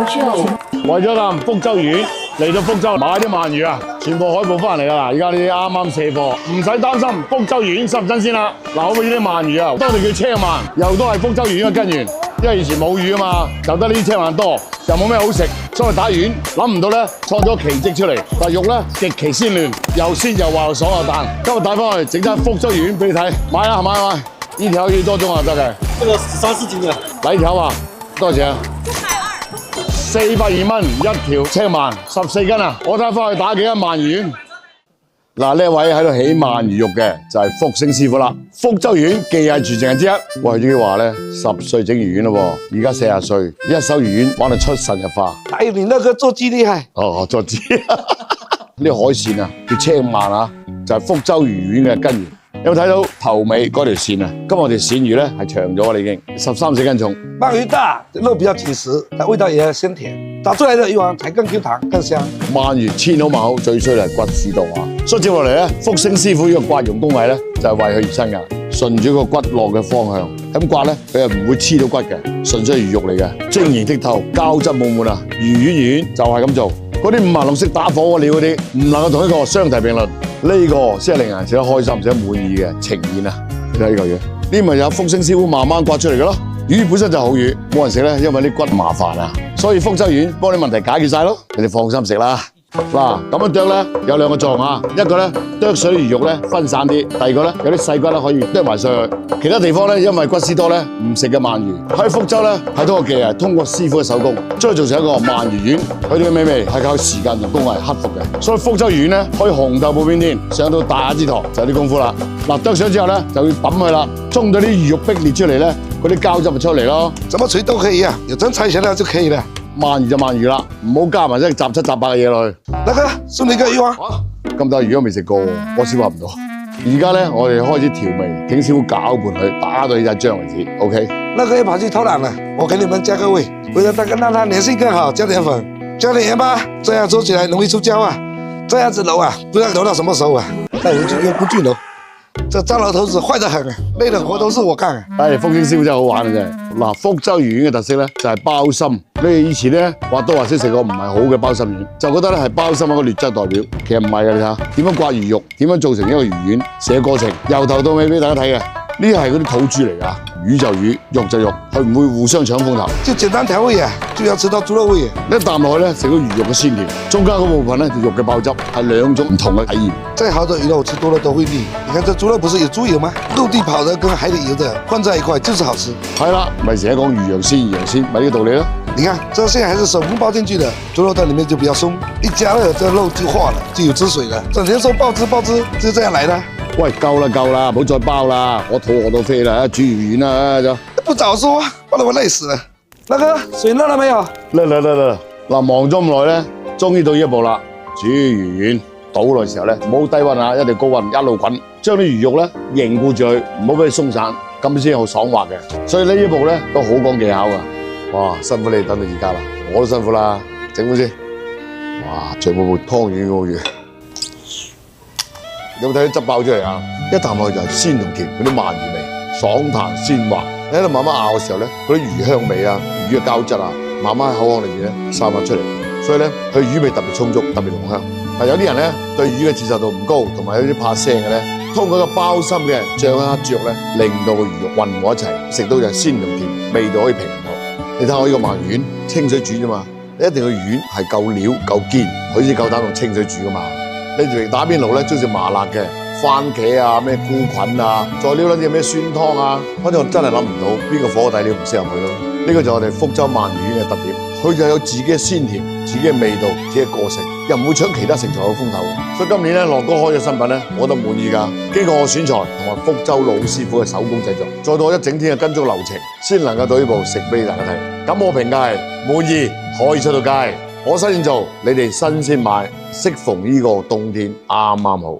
為咗啖福州魚，嚟到福州買啲鰻魚啊，全部海捕翻嚟噶啦！而家呢啲啱啱卸貨，唔使擔心福州魚已經新唔新鮮啦。嗱，好似啲鰻魚啊，當年叫車鰻，又都係福州魚嘅根源，因為以前冇魚啊嘛，就得呢啲車鰻多，又冇咩好食，所以打丸。諗唔到咧，創咗奇蹟出嚟，但肉咧極其鮮嫩，又鮮又滑又爽又彈。今日帶翻去整餐福州魚丸俾你睇，買啦買買，呢條要多重啊得嘅？這個13、14斤嘅，嚟條啊，多少錢啊？420蚊一條車鰻，14斤啊！我睇翻去打幾斤鰻魚丸。嗱，呢位喺度起鰻魚肉嘅就係福星師傅啦。福州魚丸技藝傳承人之一，喂，呢句話咧，10歲整魚丸咯，而家40歲，一手魚丸玩到出神入化。哎，你那個做雞厲害。哦，做雞。呢個海鮮啊，叫車鰻啊，就係福州魚丸嘅根源。有冇睇到頭尾嗰條線啊？今日我條鱔魚咧係長咗啦，已經13、14斤重。鰻魚大，肉比較緊實，但味道也鮮甜，打出來的魚丸才更 Q 彈、更香。鰻魚千好萬好，最衰係骨絲多啊！所以接落嚟咧，福星師傅呢個刮蓉工藝咧就係為佢而生㗎，順住個骨落嘅方向咁刮咧，佢係唔會黐到骨嘅，純粹係魚肉嚟嘅，晶瑩剔透，膠質滿滿啊！魚丸就係咁做。嗰啲56式打火鍋料嗰啲，唔能夠同呢個相提並論。呢個先係令人食得開心、食得滿意嘅呈現啊！你睇呢嚿嘢，呢咪有福星師傅慢慢刮出嚟嘅咯。魚本身就好魚，冇人食咧，因為啲骨麻煩啊，所以福州魚幫你問題解決晒咯，你哋放心食啦。嗱，咁樣剁咧有兩個作用啊，一個咧剁水魚肉咧分散啲，第二個咧有啲細骨咧可以剁埋上去。其他地方咧因為骨絲多咧唔食嘅鰻魚，喺福州咧係通過技藝，通過師傅嘅手工，將佢做成一個鰻魚丸。佢哋嘅美味係靠時間同工藝克服嘅，所以福州魚丸咧可以紅豆半邊天，上到大雅之堂就有啲功夫啦。嗱，剁上之後咧就要揼佢啦，衝到啲魚肉逼裂出嚟咧，嗰啲膠質咪出嚟咯。怎麼捶都可以啊，有針拆起來就可以了。鰻魚就鰻魚啦，唔好加埋啲雜七雜八嘅嘢落去。大哥，送你個魚丸。咁大魚都未食過，我消化唔到。而家咧，我哋開始調味，請師傅攪拌佢，打到呢隻漿為止。OK。那個要跑去偷懶了，我給你們加個味，為了讓它粘性更好，加點粉，加點鹽吧，這樣做起來容易出膠啊。這樣子揉啊，不知道揉到什麼時候啊。帶回去用工具揉。這張老頭子壞得很啊，累的活都是我幹啊！福星師傅真係好玩啊真係。嗱，福州魚丸嘅特色咧就係包心。你哋以前咧或多或少食過唔係好嘅包心丸，就覺得咧係包心一個劣質代表，其實唔係嘅，你睇下點樣刮魚肉，點樣做成一個魚丸，寫過程由頭到尾俾大家睇嘅。呢係嗰啲土豬嚟㗎，魚就魚，肉就肉，佢唔會互相搶風頭。就簡單調味啊，就要吃到豬肉味啊！一啖落去咧，食到魚肉嘅鮮甜，中間嗰部分咧肉嘅爆汁，係兩種唔同嘅體驗。再好的魚肉吃多了都會膩。你看這豬肉不是有豬油嗎？陸地跑的跟海底游的混在一塊就是好吃。係啦，咪成日講魚羊鮮，魚羊鮮，咪呢個道理咯。你看，這線還是手工包進去的，豬肉在裡面就比較鬆，一加熱，這肉就化了，就有汁水了。整天說爆汁爆汁，就這樣來的。喂，夠啦，唔好再包啦，我肚餓到飛啦，煮魚丸啦就。不早說，包得我累死了。大哥，水熱了沒有？熱。嗱，忙咗咁耐咧，終於到呢一步啦。煮魚丸倒落嘅時候咧，唔好低溫啊，一定高溫，一路滾，將啲魚肉咧凝固住佢，唔好俾佢鬆散，咁先好爽滑嘅。所以呢一步咧都好講技巧噶。哇，辛苦你等到而家啦，我都辛苦啦，整碗先。哇，全部湯丸嗰個魚。有冇睇啲汁爆出嚟啊？一啖落去就係鮮同甜，嗰啲鰻魚味，爽彈鮮滑。你喺度慢慢咬嘅時候咧，嗰啲魚香味啊、魚嘅膠質啊，慢慢喺口腔裏面咧散發出嚟。所以咧，佢魚味特別充足，特別濃香。但有啲人咧對魚嘅接受度唔高，同埋有啲怕腥嘅咧，通過個包心嘅醬蝦豬肉咧，令到個魚肉混和一齊，食到就鮮同甜，味道可以平衡到。你睇下我呢個鰻丸，清水煮啫嘛，你一定要丸係夠料夠堅，佢先夠膽用清水煮噶嘛。你哋打邊爐咧，中意食麻辣嘅番茄啊、咩菇菌啊，再撩啲咩酸湯啊，反正我真係諗唔到邊個火底料唔適合佢咯。呢個就係我哋福州鰻魚丸嘅特點，佢就有自己嘅鮮甜、自己嘅味道、自己嘅個性，又唔會搶其他食材嘅風頭。所以今年咧，樂哥開嘅新品咧，我都滿意㗎。經過我選材同埋福州老師傅嘅手工製作，再到我一整天嘅跟足流程，先能夠到呢部食俾大家睇。咁我評價係滿意，可以出到街。我新鮮做，你哋新鮮買，適逢呢個冬天啱啱好。